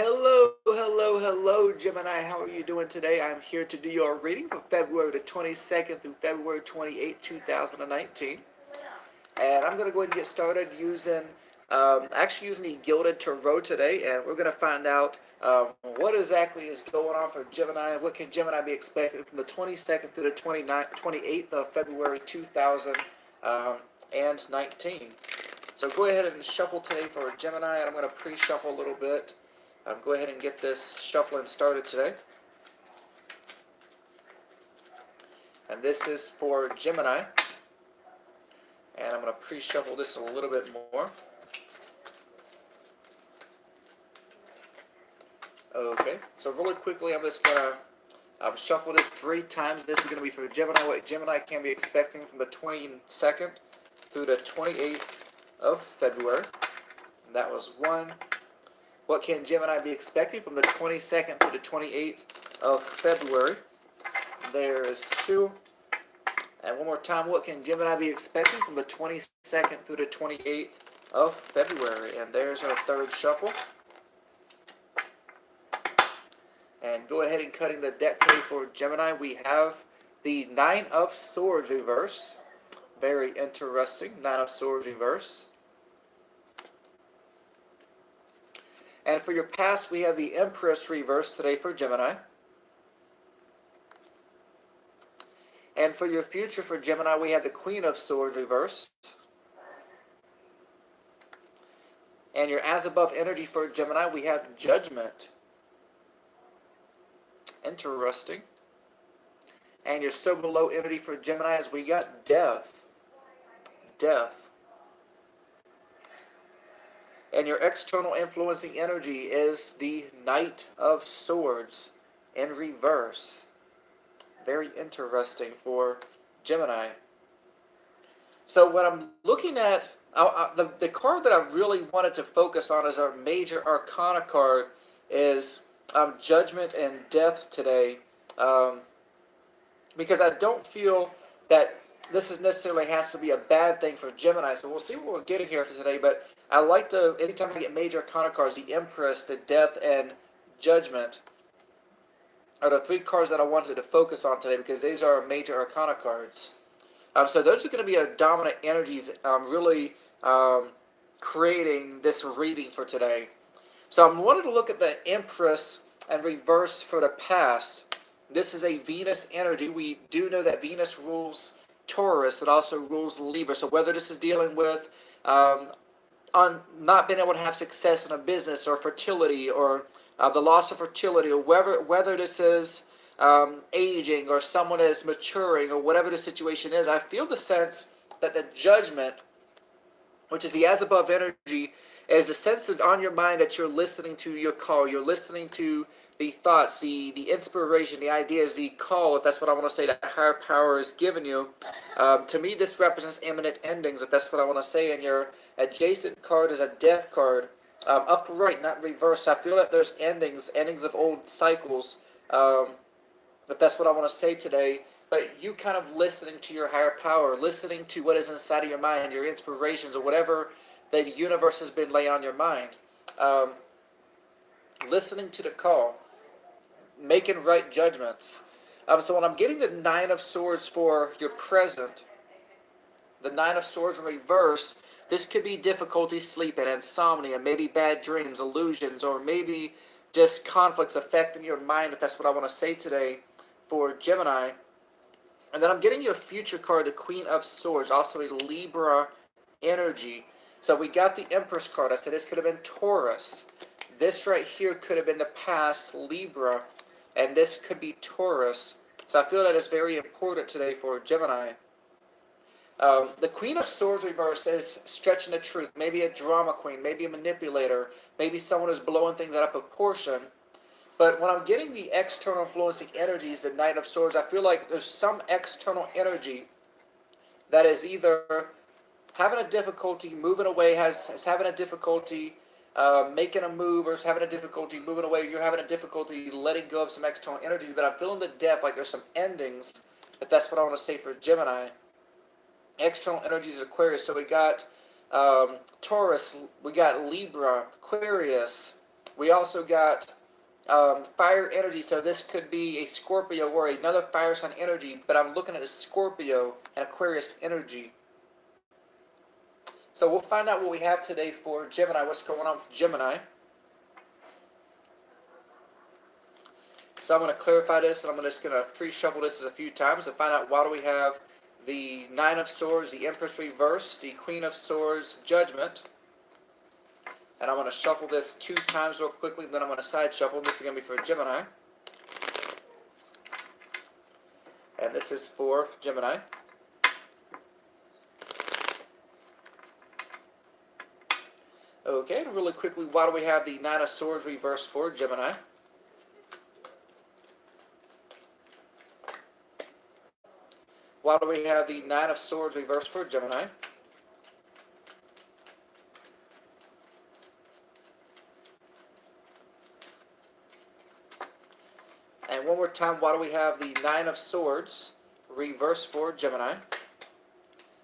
Hello, hello, hello, Gemini. How are you doing today? I'm here to do your reading for February the 22nd through February 28th, 2019. And I'm going to go ahead and get started actually using the Gilded Tarot today. And we're going to find out what exactly is going on for Gemini and what can Gemini be expecting from the 22nd through the 28th of February 2019. So go ahead and shuffle today for Gemini, and I'm going to pre-shuffle a little bit. Go ahead and get this shuffling started today. And this is for Gemini. And I'm going to pre-shuffle this a little bit more. Okay, so really quickly I'm just going to shuffle this 3 times. This is going to be for Gemini, what Gemini can be expecting from the 22nd through the 28th of February. And that was 1. What can Gemini be expecting from the 22nd to the 28th of February? There's 2. And one more time, what can Gemini be expecting from the 22nd through the 28th of February? And there's our 3rd shuffle. And go ahead and cutting the deck today for Gemini. We have the 9 of Swords reverse. Very interesting, 9 of Swords reverse. And for your past, we have the Empress reverse today for Gemini. And for your future for Gemini, we have the Queen of Swords reverse. And your as above energy for Gemini, we have Judgment. Interesting. And your so below energy for Gemini is we got Death. Death. And your external influencing energy is the Knight of Swords in reverse. Very interesting for Gemini. So what I'm looking at, the card that I really wanted to focus on as our major arcana card is Judgment and Death today. Because I don't feel that this is necessarily has to be a bad thing for Gemini. So we'll see what we're getting here for today. But I like to, anytime I get major arcana cards, the Empress, the Death, and Judgment are the 3 cards that I wanted to focus on today because these are major arcana cards. So those are going to be our dominant energies really creating this reading for today. So I'm wanting to look at the Empress and reverse for the past. This is a Venus energy. We do know that Venus rules Taurus. It also rules Libra. So whether this is dealing with on not being able to have success in a business or fertility or the loss of fertility or whether this is aging or someone is maturing or whatever the situation is, I feel the sense that the Judgment, which is the as above energy, is a sense of on your mind that you're listening to your call. You're listening to the thoughts, the inspiration, the ideas, the call, if that's what I want to say, that higher power is giving you. To me, this represents imminent endings, if that's what I want to say. And your adjacent card is a Death card. Upright, not reversed. I feel that there's endings of old cycles, if that's what I want to say today. But you kind of listening to your higher power, listening to what is inside of your mind, your inspirations, or whatever the universe has been laying on your mind. Listening to the call, making right judgments. So when I'm getting the 9 of Swords for your present, the 9 of Swords in reverse, this could be difficulty sleeping, insomnia, maybe bad dreams, illusions, or maybe just conflicts affecting your mind, if that's what I want to say today for Gemini. And then I'm getting you a future card, the Queen of Swords, also a Libra energy. So we got the Empress card. I said this could have been Taurus. This right here could have been the past, Libra. And this could be Taurus. So I feel that is very important today for Gemini. The Queen of Swords reverse is stretching the truth. Maybe a drama queen, maybe a manipulator, maybe someone who's blowing things out of proportion. But when I'm getting the external influencing energies, the Knight of Swords, I feel like there's some external energy that is either having a difficulty moving away, is having a difficulty making a move, or is having a difficulty moving away. You're having a difficulty letting go of some external energies. But I'm feeling the depth, like there's some endings, if that's what I want to say for Gemini. External energies is Aquarius. So we got Taurus, we got Libra, Aquarius, We also got fire energy, so this could be a Scorpio or another fire sign energy, but I'm looking at a Scorpio and Aquarius energy. So we'll find out what we have today for Gemini, what's going on with Gemini. So I'm going to clarify this, and I'm just going to pre-shuffle this a few times to find out why do we have the Nine of Swords, the Empress reverse, the Queen of Swords, Judgment. And I'm going to shuffle this 2 times real quickly, then I'm going to side shuffle. This is going to be for Gemini. And this is for Gemini. Okay, and really quickly, why do we have the Nine of Swords reversed for Gemini? Why do we have the Nine of Swords reversed for Gemini? And one more time, why do we have the Nine of Swords reversed for Gemini?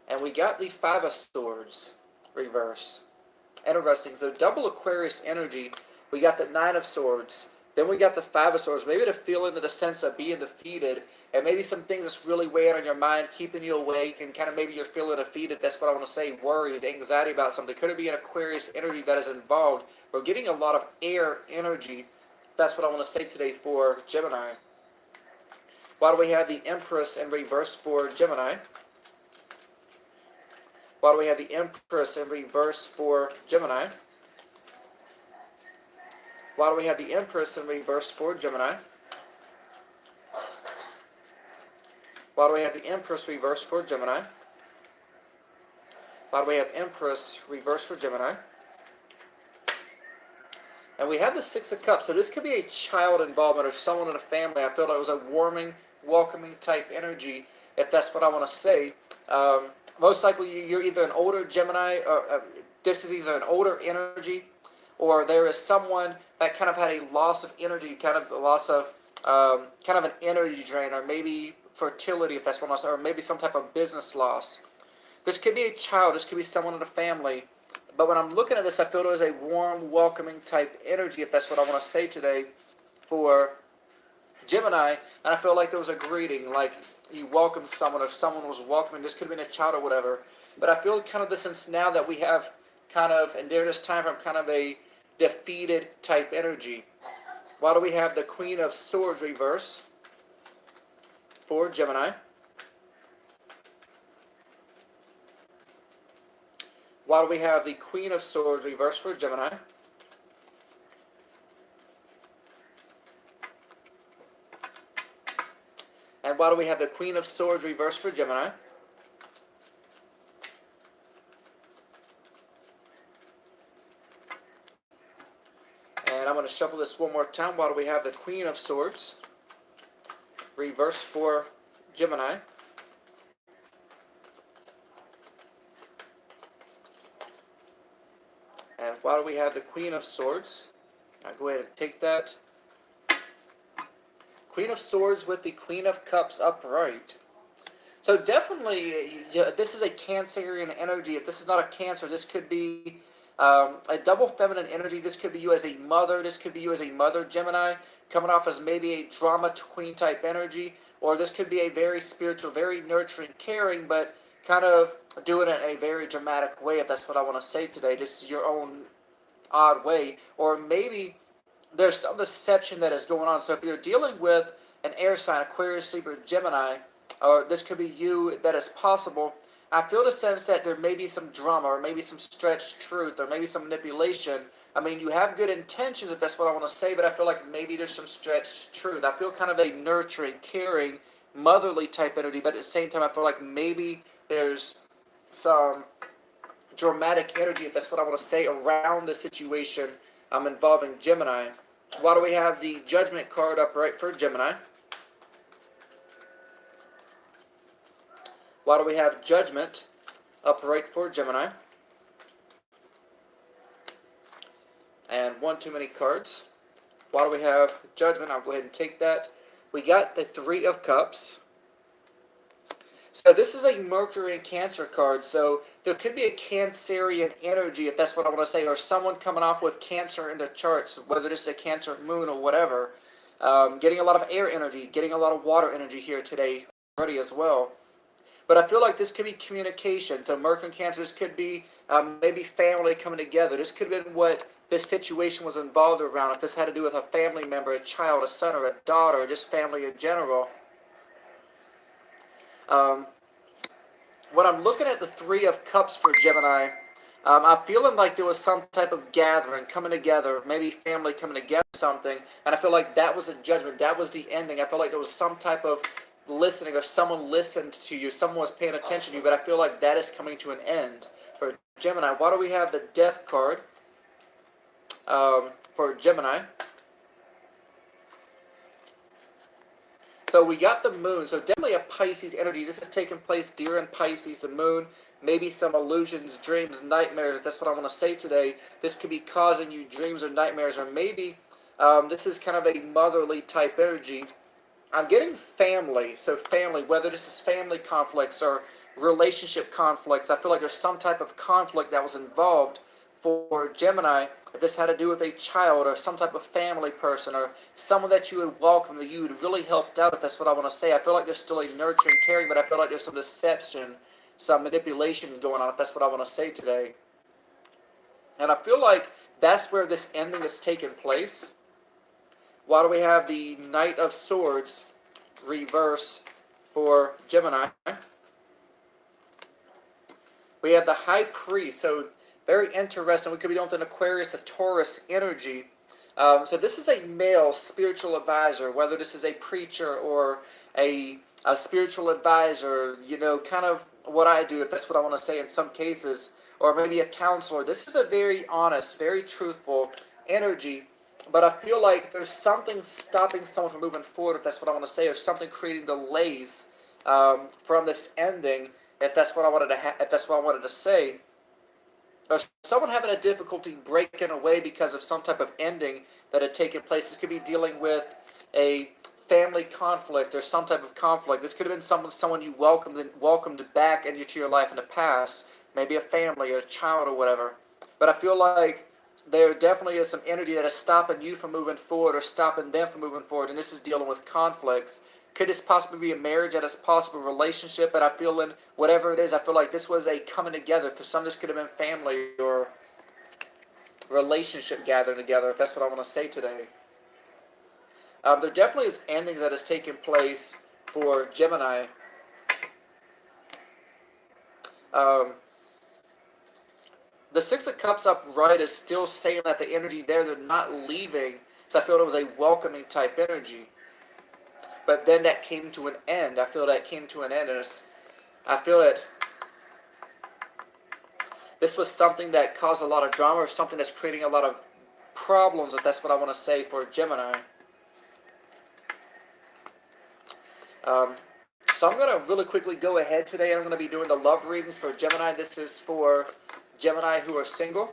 And we got the Five of Swords reverse. Interesting. So double Aquarius energy. We got the Nine of Swords. Then we got the Five of Swords. Maybe the feeling of the sense of being defeated. And maybe some things that's really weighing on your mind, keeping you awake, and kind of maybe you're feeling defeated. That's what I want to say. Worries, anxiety about something. Could it be an Aquarius energy that is involved? We're getting a lot of air energy. That's what I want to say today for Gemini. Why do we have the Empress in reverse for Gemini? Why do we have the Empress in reverse for Gemini? Why do we have the Empress in reverse for Gemini? Why do we have the Empress reversed for Gemini? Why do we have Empress reversed for Gemini? And we have the Six of Cups. So this could be a child involvement or someone in a family. I feel like it was a warming, welcoming type energy, if that's what I want to say. Most likely you're either an older Gemini, or this is either an older energy, or there is someone that kind of had a loss of energy, kind of a loss of, kind of an energy drain, or maybe fertility, if that's what I'm saying, or maybe some type of business loss. This could be a child, this could be someone in the family. But when I'm looking at this, I feel there is a warm, welcoming type energy, if that's what I want to say today for Gemini. And I feel like there was a greeting, like you welcomed someone, or someone was welcoming. This could have been a child or whatever. But I feel kind of the sense now that we have kind of, and during this time, from kind of a defeated type energy. Why do we have the Queen of Swords reverse for Gemini? Why do we have the Queen of Swords reversed for Gemini? And why do we have the Queen of Swords reversed for Gemini? And I'm going to shuffle this one more time. Why do we have the Queen of Swords reversed for Gemini? And why do we have the Queen of Swords? I'll go ahead and take that. Queen of Swords with the Queen of Cups upright. So definitely, this is a Cancerian energy. If this is not a Cancer, this could be a double feminine energy. This could be you as a mother. This could be you as a mother Gemini, coming off as maybe a drama queen type energy. Or this could be a very spiritual, very nurturing, caring, but kind of doing it in a very dramatic way, if that's what I want to say today. Just your own odd way. Or maybe there's some deception that is going on. So if you're dealing with an air sign, Aquarius, Libra, Gemini, or this could be you, that is possible. I feel the sense that there may be some drama, or maybe some stretched truth, or maybe some manipulation. I mean, you have good intentions, if that's what I want to say, but I feel like maybe there's some stretched truth. I feel kind of a nurturing, caring, motherly type energy, but at the same time, I feel like maybe there's some dramatic energy, if that's what I want to say, around the situation involving Gemini. Why do we have the Judgment card upright for Gemini? Why do we have Judgment upright for Gemini? And one too many cards. Why do we have Judgment? I'll go ahead and take that. We got the Three of Cups. So this is a Mercury and Cancer card. So there could be a Cancerian energy, if that's what I want to say, or someone coming off with Cancer in their charts, whether this is a Cancer moon or whatever. Getting a lot of air energy, getting a lot of water energy here today already as well. But I feel like this could be communication. So Mercury and Cancer, this could be maybe family coming together. This could have been what this situation was involved around. If this had to do with a family member, a child, a son, or a daughter, or just family in general. When I'm looking at the Three of Cups for Gemini, I'm feeling like there was some type of gathering, coming together, maybe family coming together, something, and I feel like that was a judgment, that was the ending. I feel like there was some type of listening, or someone listened to you, someone was paying attention to you, but I feel like that is coming to an end for Gemini. Why do we have the Death card for Gemini? So we got the moon, so definitely a Pisces energy. This is taking place during Pisces, the moon, maybe some illusions, dreams, nightmares. That's what I want to say today. This could be causing you dreams or nightmares, or maybe this is kind of a motherly type energy. I'm getting family, so family, whether this is family conflicts or relationship conflicts. I feel like there's some type of conflict that was involved for Gemini. If this had to do with a child or some type of family person or someone that you would welcome, that you would really helped out, if that's what I want to say. I feel like there's still a nurturing, caring, but I feel like there's some deception, some manipulation going on, if that's what I want to say today. And I feel like that's where this ending is taking place. Why do we have the Knight of Swords reverse for Gemini? We have the High Priest, so very interesting. We could be dealing with an Aquarius, a Taurus energy. So this is a male spiritual advisor, whether this is a preacher or a spiritual advisor, you know, kind of what I do, if that's what I want to say in some cases, or maybe a counselor. This is a very honest, very truthful energy, but I feel like there's something stopping someone from moving forward, if that's what I want to say, or something creating delays from this ending, if that's what I wanted to if that's what I wanted to say. Or someone having a difficulty breaking away because of some type of ending that had taken place. This could be dealing with a family conflict or some type of conflict. This could have been someone you welcomed back into your life in the past, maybe a family or a child or whatever. But I feel like there definitely is some energy that is stopping you from moving forward or stopping them from moving forward, and this is dealing with conflicts. Could this possibly be a marriage? That is a possible relationship, but I feel in whatever it is, I feel like this was a coming together. For some, this could have been family or relationship gathering together, if that's what I want to say today. There definitely is endings that is taking place for Gemini. The Six of Cups upright is still saying that the energy there, they're not leaving. So I feel it was a welcoming type energy. But then that came to an end. I feel that came to an end. And I feel that this was something that caused a lot of drama, or something that's creating a lot of problems, if that's what I want to say for Gemini. So I'm going to really quickly go ahead today. I'm going to be doing the love readings for Gemini. This is for Gemini who are single.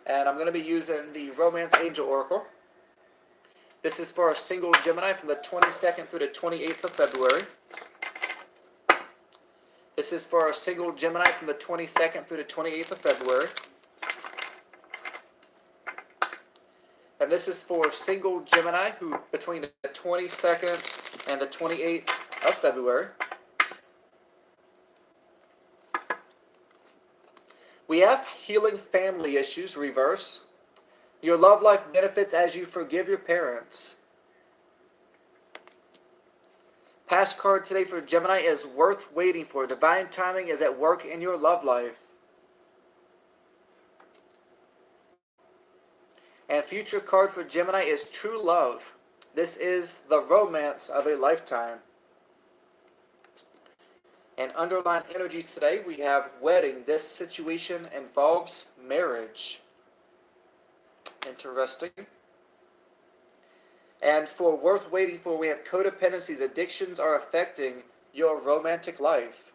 And I'm going to be using the Romance Angel Oracle. This is for a single Gemini from the 22nd through the 28th of February. This is for a single Gemini from the 22nd through the 28th of February. And this is for single Gemini who between the 22nd and the 28th of February. We have healing family issues, reverse. Your love life benefits as you forgive your parents. Past card today for Gemini is worth waiting for. Divine timing is at work in your love life. And future card for Gemini is true love. This is the romance of a lifetime. And underlying energies today, we have wedding. This situation involves marriage. Interesting. And for worth waiting for, we have codependencies. Addictions are affecting your romantic life.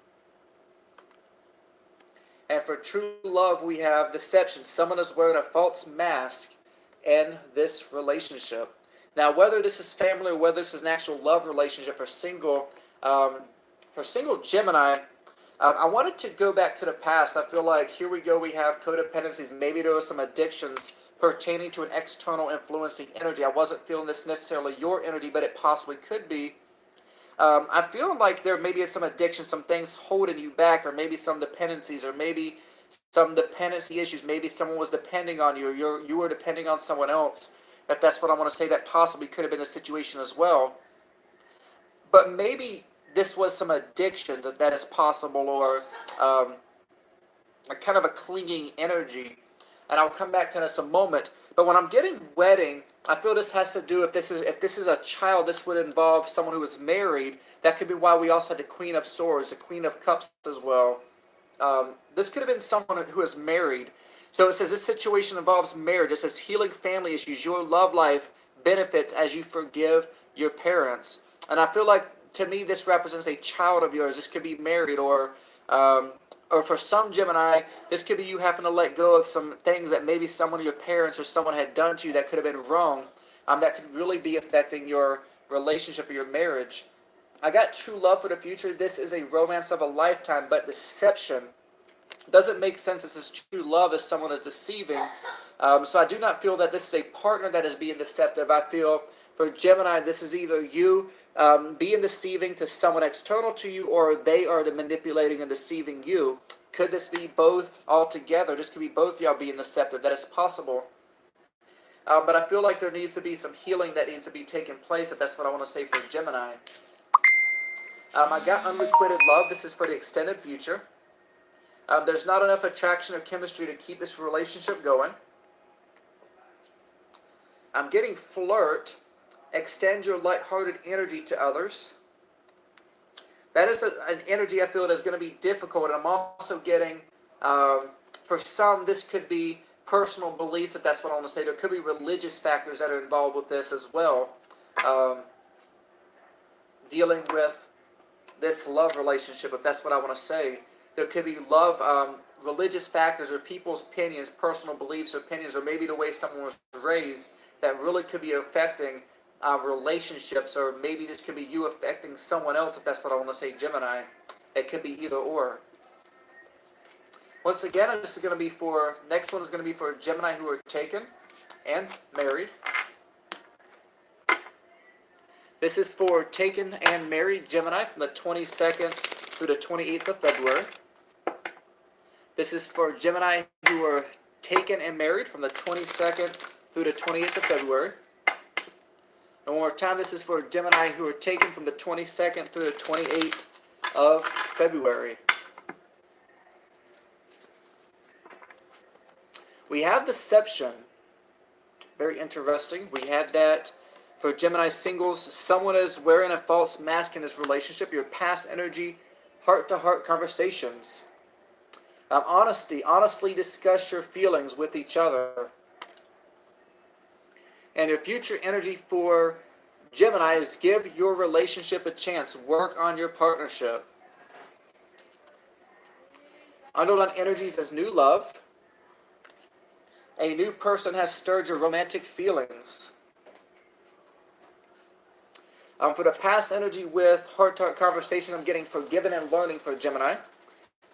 And for true love, we have deception. Someone is wearing a false mask in this relationship. Now, whether this is family or whether this is an actual love relationship or single, For single Gemini, I wanted to go back to the past. I feel like here we go, we have codependencies. Maybe there were some addictions pertaining to an external influencing energy. I wasn't feeling this necessarily your energy, but it possibly could be. I feel like there maybe is some addiction, some things holding you back, or maybe some dependencies, or maybe some dependency issues. Maybe someone was depending on you, or you were depending on someone else. If that's what I want to say, that possibly could have been a situation as well. But maybe this was some addiction that is possible, or a kind of a clinging energy. And I'll come back to this in a moment. But when I'm getting wedding, I feel this has to do, if this is a child, this would involve someone who is married. That could be why we also had the Queen of Swords, the Queen of Cups as well. This could have been someone who is married. So it says this situation involves marriage. It says healing family issues. Your love life benefits as you forgive your parents. And I feel like, to me, this represents a child of yours. This could be married, or for some Gemini, this could be you having to let go of some things that maybe someone of your parents or someone had done to you that could have been wrong. That could really be affecting your relationship or your marriage. I got true love for the future. This is a romance of a lifetime, but deception doesn't make sense. This is true love if someone is deceiving. So I do not feel that this is a partner that is being deceptive. I feel for Gemini, this is either you being deceiving to someone external to you, or they are manipulating and deceiving you. Could this be both altogether? This could be both y'all being deceptive. That is possible. But I feel like there needs to be some healing that needs to be taking place, if that's what I want to say for Gemini. I got unrequited love. This is for the extended future. There's not enough attraction or chemistry to keep this relationship going. I'm getting flirt. Extend your lighthearted energy to others. That is an energy I feel that is going to be difficult. And I'm also getting, for some, this could be personal beliefs, if that's what I want to say. There could be religious factors that are involved with this as well. Dealing with this love relationship, if that's what I want to say. There could be love, religious factors, or people's opinions, personal beliefs or opinions, or maybe the way someone was raised that really could be affecting relationships, or maybe this could be you affecting someone else, if that's what I want to say, Gemini. It could be either or. Once again, this is going to be for, next one is going to be for Gemini who are taken and married. This is for taken and married Gemini from the 22nd through the 28th of February. This is for Gemini who are taken and married from the 22nd through the 28th of February. And one more time, this is for Gemini who are taken from the 22nd through the 28th of February. We have deception. Very interesting. We had that for Gemini singles. Someone is wearing a false mask in this relationship. Your past energy, heart-to-heart conversations. Honesty. Honestly discuss your feelings with each other. And your future energy for Gemini is give your relationship a chance. Work on your partnership. Underline energies as new love. A new person has stirred your romantic feelings. For the past energy with heart-to-heart conversation, I'm getting forgiven and learning for Gemini.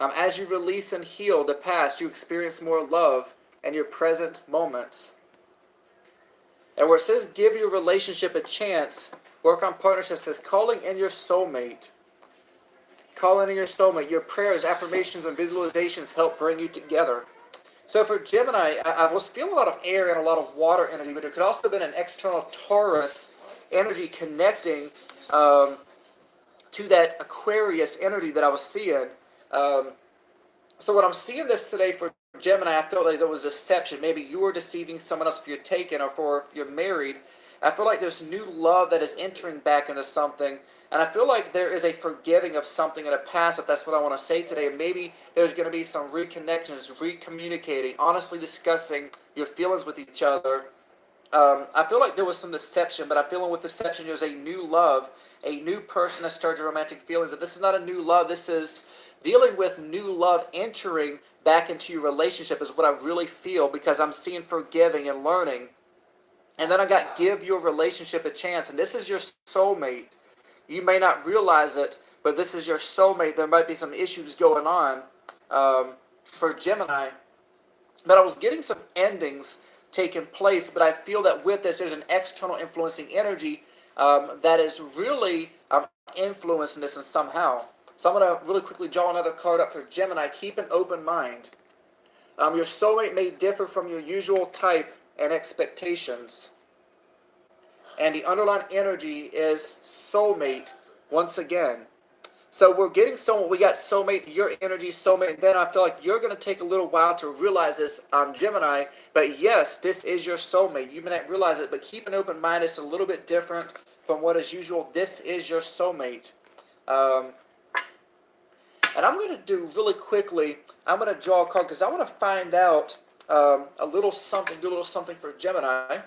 As you release and heal the past, you experience more love in your present moments. And where it says give your relationship a chance, work on partnerships, says calling in your soulmate. Calling in your soulmate. Your prayers, affirmations, and visualizations help bring you together. So for Gemini, I was feeling a lot of air and a lot of water energy, but there could also have been an external Taurus energy connecting to that Aquarius energy that I was seeing. So when I'm seeing this today for Gemini, I felt like there was deception. Maybe you were deceiving someone else if you're taken, or if you're married. I feel like there's new love that is entering back into something. And I feel like there is a forgiving of something in the past, if that's what I want to say today. Maybe there's going to be some reconnections, recommunicating, honestly discussing your feelings with each other. I feel like there was some deception, but I feel like with deception there's a new love, a new person that started your romantic feelings. If this is not a new love, this is dealing with new love entering back into your relationship is what I really feel, because I'm seeing forgiving and learning. And then I got give your relationship a chance. And this is your soulmate. You may not realize it, but this is your soulmate. There might be some issues going on for Gemini, but I was getting some endings taking place, but I feel that with this, there's an external influencing energy that is really influencing this in somehow. So I'm going to really quickly draw another card up for Gemini. Keep an open mind. Your soulmate may differ from your usual type and expectations. And the underlying energy is soulmate once again. So we're getting soulmate. We got soulmate, your energy, soulmate, and then I feel like you're going to take a little while to realize this, Gemini. But yes, this is your soulmate. You may not realize it, but keep an open mind. It's a little bit different from what is usual. This is your soulmate. And I'm going to do really quickly, I'm going to draw a card because I want to find out a little something, do a little something for Gemini.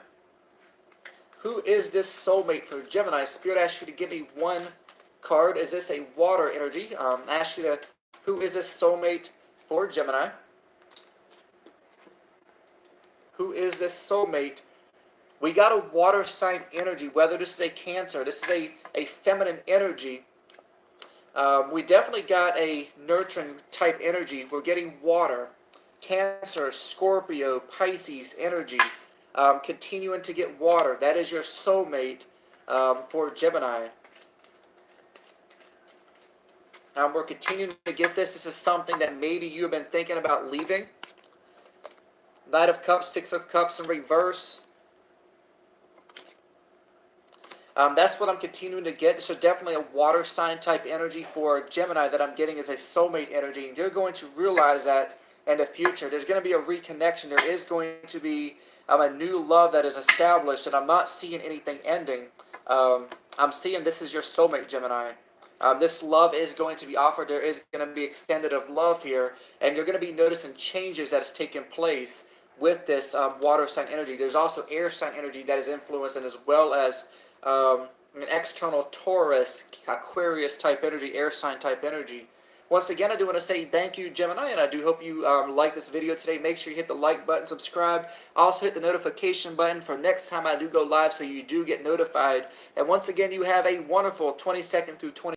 Who is this soulmate for Gemini? Spirit asks you to give me one card. Is this a water energy? Ask you to, who is this soulmate for Gemini? Who is this soulmate? We got a water sign energy, whether this is a Cancer, this is a feminine energy. We definitely got a nurturing type energy. We're getting water, Cancer, Scorpio, Pisces energy. Continuing to get water. That is your soulmate for Gemini. We're continuing to get this. This is something that maybe you have been thinking about leaving. Knight of Cups, Six of Cups in reverse. That's what I'm continuing to get. This is definitely a water sign type energy for Gemini that I'm getting as a soulmate energy. And you're going to realize that in the future. There's going to be a reconnection. There is going to be a new love that is established. And I'm not seeing anything ending. I'm seeing this is your soulmate, Gemini. This love is going to be offered. There is going to be extended of love here. And you're going to be noticing changes that has taken place with this water sign energy. There's also air sign energy that is influencing, as well as an external Taurus, Aquarius type energy, air sign type energy. Once again, I do want to say thank you, Gemini, and I do hope you like this video today. Make sure you hit the like button, subscribe. Also hit the notification button for next time I do go live so you do get notified. And once again, you have a wonderful 22nd through 20